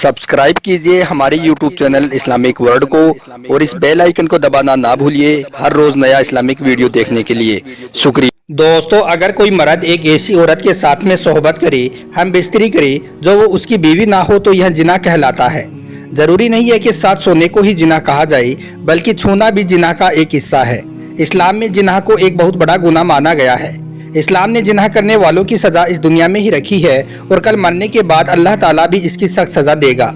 Subscribe कीजिए हमारे YouTube channel Islamic world को और इस बेल आइकन को दबाना ना भूलिए हर रोज नया इस्लामिक वीडियो देखने के लिए। शुक्रिया। दोस्तों, अगर कोई मर्द एक ऐसी औरत के साथ में सोहबत करे, हम बिस्तरी करे, जो वो उसकी बीवी ना हो तो यह जिना कहलाता है। जरूरी नहीं है कि साथ सोने को ही जिना कहा जाए, बल्कि छूना भी जिना का एक हिस्सा है। इस्लाम में जिना को एक बहुत बड़ा गुनाह माना गया है। इस्लाम ने जिना करने वालों की सजा इस दुनिया में ही रखी है और कल मरने के बाद अल्लाह ताला भी इसकी सख्त सजा देगा।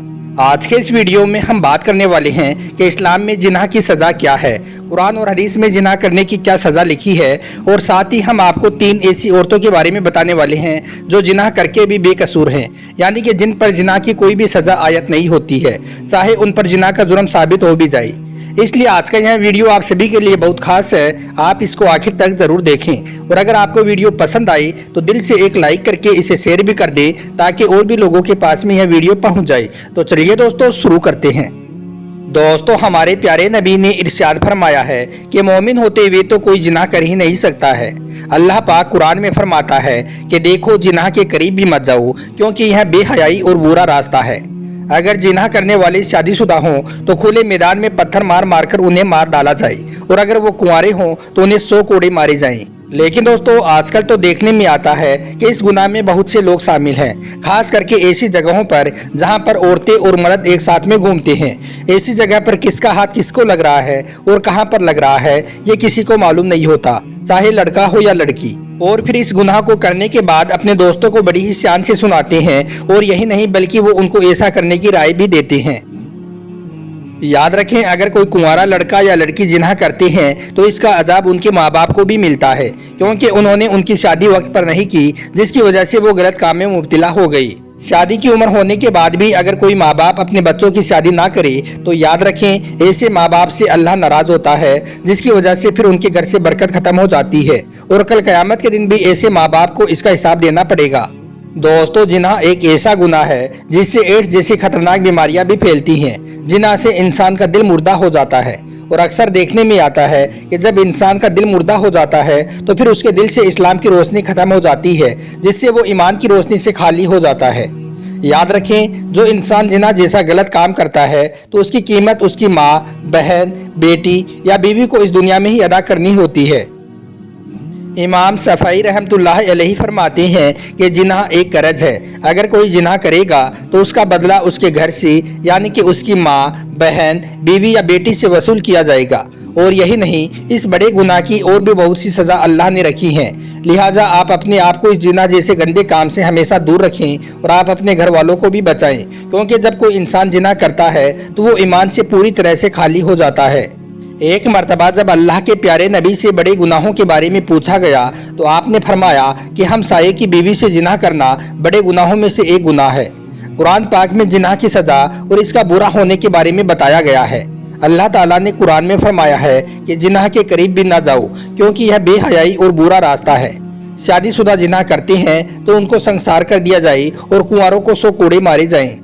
आज के इस वीडियो में हम बात करने वाले हैं कि इस्लाम में जिना की सजा क्या है, कुरान और हदीस में जिना करने की क्या सजा लिखी है, और साथ ही हम आपको 3 ऐसी औरतों के बारे में बताने वाले हैं जो जिना करके भी बेकसूर हैं, यानी कि जिन पर जिना की कोई भी सजा आयत नहीं होती है, चाहे उन पर जिना का जुर्म साबित हो भी जाए। इसलिए आज का यह वीडियो आप सभी के लिए बहुत खास है, आप इसको आखिर तक जरूर देखें। और अगर आपको वीडियो पसंद आई तो दिल से एक लाइक करके इसे शेयर भी कर दें, ताकि और भी लोगों के पास में यह वीडियो पहुंच जाए। तो चलिए दोस्तों, शुरू करते हैं। दोस्तों, हमारे प्यारे नबी ने इरशाद फरमाया है कि मोमिन होते हुए तो कोई जिना कर ही नहीं सकता है। अल्लाह पाक कुरान में फरमाता है कि देखो, जिना के करीब भी मत जाओ, क्योंकि यह बेहयाई और बुरा रास्ता है। अगर जिना करने वाले शादीशुदा हों तो खुले मैदान में पत्थर मार मार कर उन्हें मार डाला जाए, और अगर वो कुंवारे हों तो उन्हें 100 कोड़े मारे जाएं। लेकिन दोस्तों, आजकल तो देखने में आता है कि इस गुनाह में बहुत से लोग शामिल हैं, खास करके ऐसी जगहों पर जहां पर औरतें और मर्द एक साथ में घूमते हैं। ऐसी जगह पर किसका हाथ किसको लग रहा है और कहां पर लग रहा है, ये किसी को मालूम नहीं होता, चाहे लड़का हो या लड़की। और फिर इस गुनाह को करने के बाद अपने दोस्तों को बड़ी ही शान से सुनाते हैं, और यही नहीं बल्कि वो उनको ऐसा करने की राय भी देते हैं। याद रखें, अगर कोई कुंवारा लड़का या लड़की जिना करते हैं तो इसका अजाब उनके माँ बाप को भी मिलता है, क्योंकि उन्होंने उनकी शादी वक्त पर नहीं की, जिसकी वजह से वो गलत काम में मुब्तला हो गई। शादी की उम्र होने के बाद भी अगर कोई माँ बाप अपने बच्चों की शादी ना करे तो याद रखें, ऐसे माँ बाप से अल्लाह नाराज होता है, जिसकी वजह से फिर उनके घर से बरकत खत्म हो जाती है, और कल क़यामत के दिन भी ऐसे माँ बाप को इसका हिसाब देना पड़ेगा। दोस्तों, जिना एक ऐसा गुनाह है जिससे एड्स जैसी खतरनाक बीमारियां भी फैलती हैं। जिना से इंसान का दिल मुर्दा हो जाता है, और अक्सर देखने में आता है कि जब इंसान का दिल मुर्दा हो जाता है तो फिर उसके दिल से इस्लाम की रोशनी खत्म हो जाती है, जिससे वो ईमान की रोशनी से खाली हो जाता है। याद रखें, जो इंसान जिना जैसा गलत काम करता है तो उसकी कीमत उसकी माँ, बहन, बेटी या बीवी को इस दुनिया में ही अदा करनी होती है। इमाम शफ़ई रहमतुल्लाह अलैहि फरमाते हैं कि जिना एक कर्ज है। अगर कोई जिना करेगा तो उसका बदला उसके घर से, यानी कि उसकी माँ, बहन, बीवी या बेटी से वसूल किया जाएगा। और यही नहीं, इस बड़े गुनाह की और भी बहुत सी सज़ा अल्लाह ने रखी है। लिहाजा आप अपने आप को इस जिना जैसे गंदे काम से हमेशा दूर रखें, और आप अपने घर वालों को भी बचाएं, क्योंकि जब कोई इंसान जिना करता है तो वो ईमान से पूरी तरह से खाली हो जाता है। एक मर्तबा जब अल्लाह के प्यारे नबी से बड़े गुनाहों के बारे में पूछा गया तो आपने फरमाया कि हमसाये की बीवी से जिना करना बड़े गुनाहों में से एक गुनाह है। कुरान पाक में जिना की सजा और इसका बुरा होने के बारे में बताया गया है। अल्लाह ताला ने कुरान में फरमाया है कि जिना के करीब भी ना जाओ, क्योंकि यह बेहयाई और बुरा रास्ता है। शादीशुदा जिना करते हैं तो उनको संसार कर दिया जाए और कुंवारों को 100 कोड़े मारे जाएं।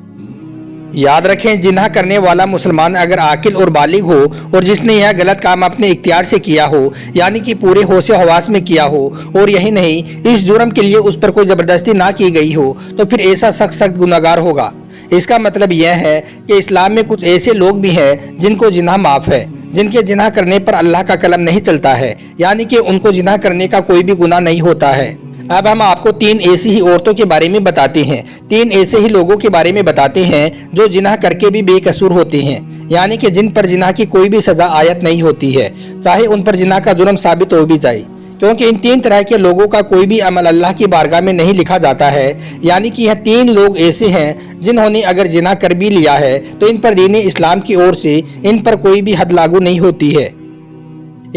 याद रखें, जिना करने वाला मुसलमान अगर आकिल और बालिग हो और जिसने यह गलत काम अपने इख्तियार से किया हो, यानी कि पूरे होश हवास में किया हो, और यही नहीं, इस जुर्म के लिए उस पर कोई जबरदस्ती ना की गई हो, तो फिर ऐसा सख्त गुनाहगार होगा। इसका मतलब यह है कि इस्लाम में कुछ ऐसे लोग भी हैं जिनको जिना माफ़ है, जिनके जिना करने पर अल्लाह का कलम नहीं चलता है, यानी कि उनको जिना करने का कोई भी गुनाह नहीं होता है। अब हम आपको 3 ऐसी ही औरतों के बारे में बताते हैं, 3 ऐसे ही लोगों के बारे में बताते हैं जो जिना करके भी बेकसूर होते हैं, यानी कि जिन पर जिना की कोई भी सजा आयत नहीं होती है, चाहे उन पर जिना का जुर्म साबित हो भी जाए। क्योंकि इन 3 तरह के लोगों का कोई भी अमल अल्लाह की बारगाह में नहीं लिखा जाता है, यानी कि यह 3 लोग ऐसे हैं जिन्होंने अगर जिना कर भी लिया है तो इन पर दीन इस्लाम की ओर से इन पर कोई भी हद लागू नहीं होती है।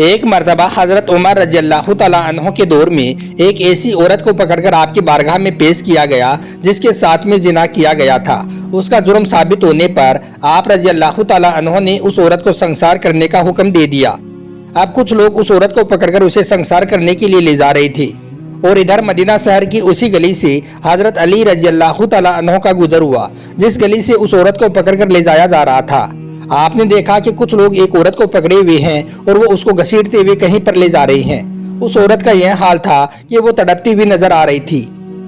एक मर्तबा हजरत उमर रज़ियल्लाहु तआला अन्हु के दौर में एक ऐसी औरत को पकड़कर आपकी बारगाह में पेश किया गया जिसके साथ में जिना किया गया था। उसका जुर्म साबित होने पर आप रज़ियल्लाहु तआला अन्हु ने उस औरत को संसार करने का हुक्म दे दिया। अब कुछ लोग उस औरत को पकड़कर उसे संसार करने के लिए ले जा रहे थे, और इधर मदीना शहर की उसी गली से हजरत अली रज़ियल्लाहु तआला अन्हु का गुजर हुआ, जिस गली से उस औरत को पकड़कर ले जाया जा रहा था। आपने देखा कि कुछ लोग एक औरत को पकड़े हुए हैं और वो उसको घसीटते हुए कहीं पर ले जा रहे हैं। उस औरत का यह हाल था कि वो तड़पती हुई नजर आ रही थी।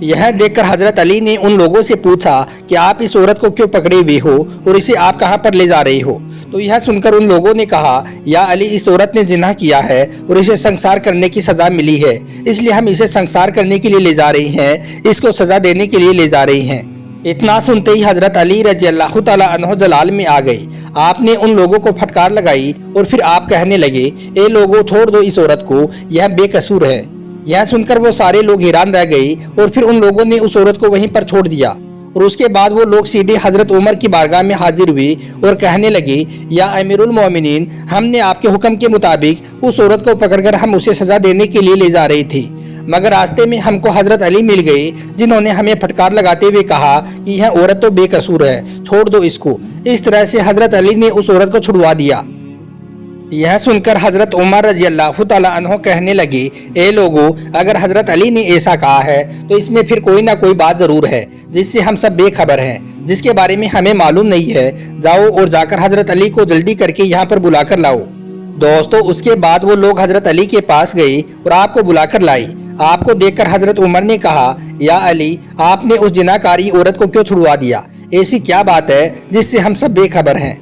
यह देखकर हजरत अली ने उन लोगों से पूछा कि आप इस औरत को क्यों पकड़े हुए हो और इसे आप कहां पर ले जा रहे हो। तो यह सुनकर उन लोगों ने कहा, या अली, इस औरत ने जिना किया है और इसे संसार करने की सजा मिली है, इसलिए हम इसे संसार करने के लिए ले जा रहे हैं, इसको सजा देने के लिए ले जा रहे हैं। इतना सुनते ही हजरत अली रजी अल्लाह तआला अन्हु जलाल में आ गए। आपने उन लोगों को फटकार लगाई और फिर आप कहने लगे, ए लोगों, छोड़ दो इस औरत को, यह बेकसूर है। यह सुनकर वो सारे लोग हैरान रह गए और फिर उन लोगों ने उस औरत को वहीं पर छोड़ दिया। और उसके बाद वो लोग सीधे हजरत उमर की बारगाह में हाजिर हुए और कहने लगे, या अमीरुल मोमिनीन, हमने आपके हुक्म के मुताबिक उस औरत को पकड़कर हम उसे सजा देने के लिए ले जा रहे थे, मगर रास्ते में हमको हजरत अली मिल गए, जिन्होंने हमें फटकार लगाते हुए कहा कि यह औरत तो बेकसूर है, छोड़ दो इसको। इस तरह से हजरत अली ने उस औरत को छुड़वा दिया। यह सुनकर हजरत उमर रजी अल्लाह तआला अन्हु कहने लगे, ए लोगों, अगर हजरत अली ने ऐसा कहा है तो इसमें फिर कोई ना कोई बात जरूर है जिससे हम सब बेखबर हैं, जिसके बारे में हमें मालूम नहीं है। जाओ और जाकर हजरत अली को जल्दी करके यहाँ पर बुलाकर लाओ। दोस्तों, उसके बाद वो लोग हजरत अली के पास गए और आपको बुलाकर लाई। आपको देखकर हजरत उमर ने कहा, या अली, आपने उस जिनाकारी औरत को क्यों छुड़वा दिया? ऐसी क्या बात है जिससे हम सब बेखबर हैं?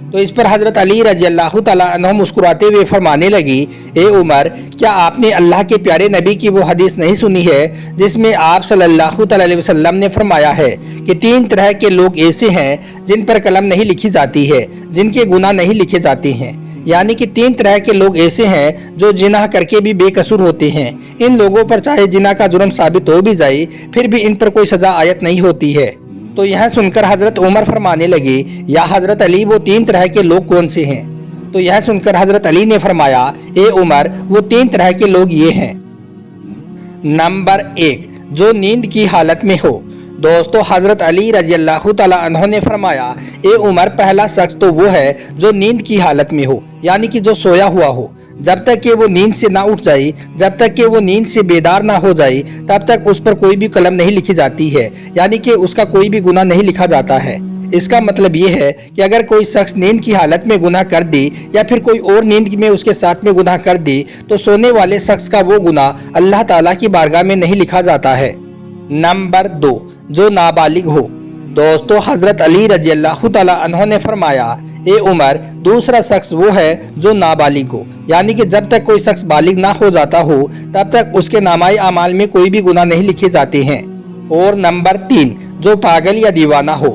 तो इस पर हजरत अली रजी अल्लाह तआला अन्हु मुस्कुराते हुए फरमाने लगी, ए उमर, क्या आपने अल्लाह के प्यारे नबी की वो हदीस नहीं सुनी है जिसमें आप सल्लल्लाहु अलैहि वसल्लम ने फरमाया है कि 3 तरह के लोग ऐसे हैं जिन पर कलम नहीं लिखी जाती है, जिनके गुनाह नहीं लिखे जाते हैं। यानी कि 3 तरह के लोग ऐसे हैं जो जिना करके भी बेकसूर होते हैं। इन लोगों पर चाहे जिना का जुर्म साबित हो भी जाए, फिर भी इन पर कोई सजा आयत नहीं होती है। तो यह सुनकर हजरत उमर फरमाने लगे, या हजरत अली, वो 3 तरह के लोग कौन से हैं? तो यह सुनकर हजरत अली ने फरमाया, ए उमर, वो 3 तरह के लोग ये हैं। नंबर 1, जो नींद की हालत में हो। दोस्तों, हजरत अली रजी अल्लाह तआला अन्हु ने फरमाया, ए उमर, पहला शख्स तो वो है जो नींद की हालत में हो, यानी कि जो सोया हुआ हो। जब तक कि वो नींद से ना उठ जाए, जब तक कि वो नींद से बेदार ना हो जाए, तब तक उस पर कोई भी कलम नहीं लिखी जाती है, यानी कि उसका कोई भी गुनाह नहीं लिखा जाता है। इसका मतलब ये है कि अगर कोई शख्स नींद की हालत में गुनाह कर दे या फिर कोई और नींद में उसके साथ में गुनाह कर दे, तो सोने वाले शख्स का वो गुनाह अल्लाह ताला की बारगाह में नहीं लिखा जाता है। नंबर 2, जो नाबालिग हो। दोस्तों, हजरत अली रजी अल्लाह तआला अन्हु ने फरमाया, ए उमर, दूसरा शख्स वो है जो नाबालिग हो, यानी कि जब तक कोई शख्स बालिग ना हो जाता हो तब तक उसके नामाए अमाल में कोई भी गुनाह नहीं लिखे जाते हैं। और नंबर 3, जो पागल या दीवाना हो।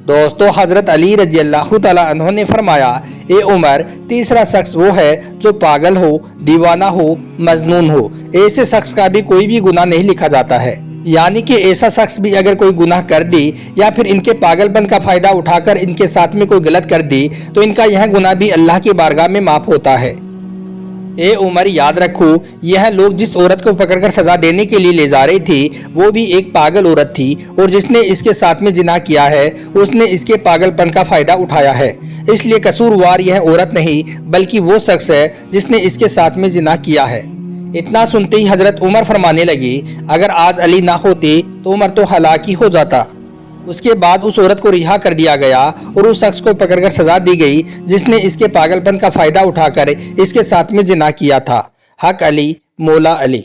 दोस्तों, हजरत अली रजी अल्लाह तआला अन्हु ने फरमाया, ए उमर, तीसरा शख्स वो है जो पागल हो, दीवाना हो, मजनून हो। ऐसे शख्स का भी कोई भी गुनाह नहीं लिखा जाता है। यानी कि ऐसा शख्स भी अगर कोई गुनाह कर दे या फिर इनके पागलपन का फायदा उठाकर इनके साथ में कोई गलत कर दे, तो इनका यह गुनाह भी अल्लाह की बारगाह में माफ होता है। ए उमर, याद रखो, यह लोग जिस औरत को पकड़कर सजा देने के लिए ले जा रहे थे, वो भी एक पागल औरत थी, और जिसने इसके साथ में जिना किया है उसने इसके पागलपन का फायदा उठाया है। इसलिए कसूरवार यह औरत नहीं बल्कि वो शख्स है जिसने इसके साथ में जिना किया है। इतना सुनते ही हजरत उमर फरमाने लगे, अगर आज अली ना होते तो उमर तो हलाक ही हो जाता। उसके बाद उस औरत को रिहा कर दिया गया और उस शख्स को पकड़कर सजा दी गई जिसने इसके पागलपन का फायदा उठाकर इसके साथ में जिना किया था। हक अली, मौला अली।